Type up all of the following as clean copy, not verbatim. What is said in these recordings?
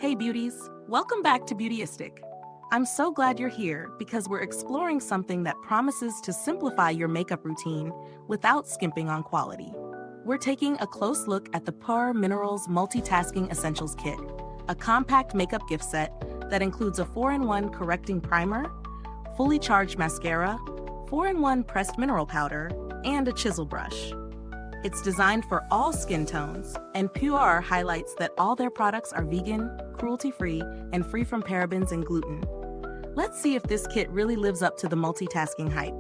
Hey beauties, welcome back to Beautyistic. I'm so glad you're here because we're exploring something that promises to simplify your makeup routine without skimping on quality. We're taking a close look at the Pure Minerals Multitasking Essentials Kit, a compact makeup gift set that includes a 4-in-1 correcting primer, fully charged mascara, 4-in-1 pressed mineral powder, and a chisel brush. It's designed for all skin tones, and Pure highlights that all their products are vegan, cruelty-free, and free from parabens and gluten. Let's see if this kit really lives up to the multitasking hype.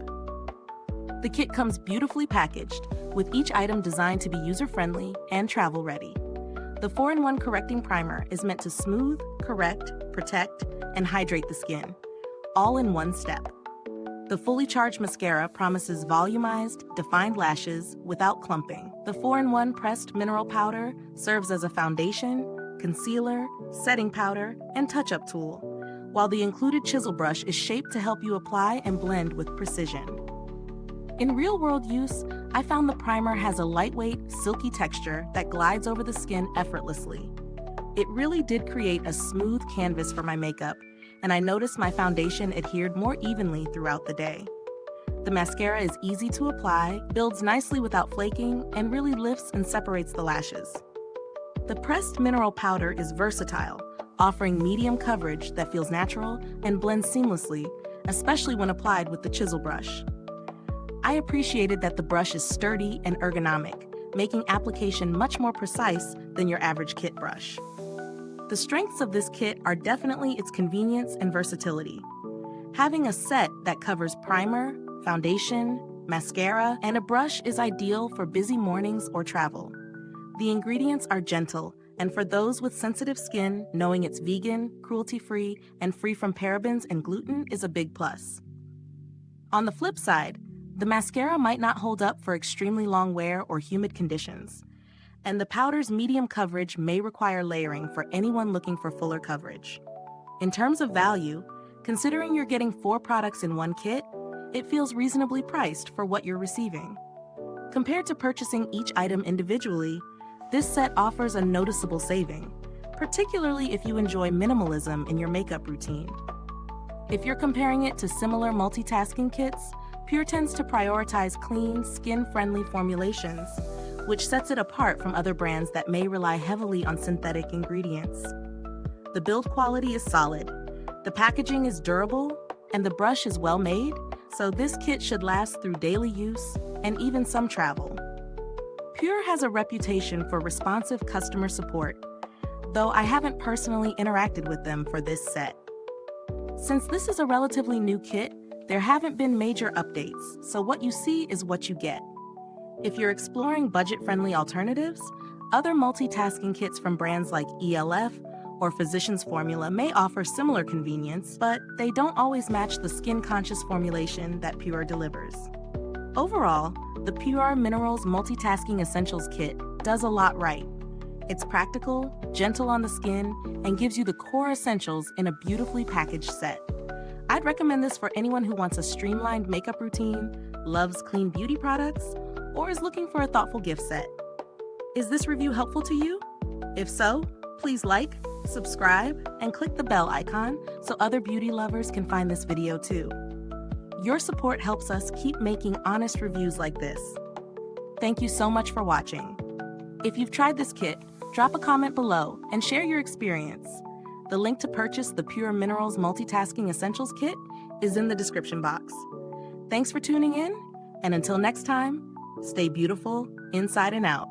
The kit comes beautifully packaged, with each item designed to be user-friendly and travel-ready. The 4-in-1 correcting primer is meant to smooth, correct, protect, and hydrate the skin, all in one step. The fully charged mascara promises volumized, defined lashes without clumping. The 4-in-1 pressed mineral powder serves as a foundation, concealer, setting powder, and touch-up tool, while the included chisel brush is shaped to help you apply and blend with precision. In real-world use, I found the primer has a lightweight, silky texture that glides over the skin effortlessly. It really did create a smooth canvas for my makeup, and I noticed my foundation adhered more evenly throughout the day. The mascara is easy to apply, builds nicely without flaking, and really lifts and separates the lashes. The pressed mineral powder is versatile, offering medium coverage that feels natural and blends seamlessly, especially when applied with the chisel brush. I appreciated that the brush is sturdy and ergonomic, making application much more precise than your average kit brush. The strengths of this kit are definitely its convenience and versatility. Having a set that covers primer, foundation, mascara, and a brush is ideal for busy mornings or travel. The ingredients are gentle, and for those with sensitive skin, knowing it's vegan, cruelty-free, and free from parabens and gluten is a big plus. On the flip side, the mascara might not hold up for extremely long wear or humid conditions, and the powder's medium coverage may require layering for anyone looking for fuller coverage. In terms of value, considering you're getting 4 products in one kit, it feels reasonably priced for what you're receiving. Compared to purchasing each item individually, this set offers a noticeable saving, particularly if you enjoy minimalism in your makeup routine. If you're comparing it to similar multitasking kits, Pure tends to prioritize clean, skin-friendly formulations, which sets it apart from other brands that may rely heavily on synthetic ingredients. The build quality is solid, the packaging is durable, and the brush is well made, so this kit should last through daily use and even some travel. Pure has a reputation for responsive customer support, though I haven't personally interacted with them for this set. Since this is a relatively new kit, there haven't been major updates, so what you see is what you get. If you're exploring budget-friendly alternatives, other multitasking kits from brands like ELF or Physicians Formula may offer similar convenience, but they don't always match the skin-conscious formulation that Pure delivers. Overall, the Pure Minerals Multitasking Essentials Kit does a lot right. It's practical, gentle on the skin, and gives you the core essentials in a beautifully packaged set. I'd recommend this for anyone who wants a streamlined makeup routine, loves clean beauty products, or is looking for a thoughtful gift set. Is this review helpful to you? If so, please like, subscribe, and click the bell icon so other beauty lovers can find this video too. Your support helps us keep making honest reviews like this. Thank you so much for watching. If you've tried this kit, drop a comment below and share your experience. The link to purchase the Pure Minerals Multitasking Essentials Kit is in the description box. Thanks for tuning in, and until next time, stay beautiful inside and out.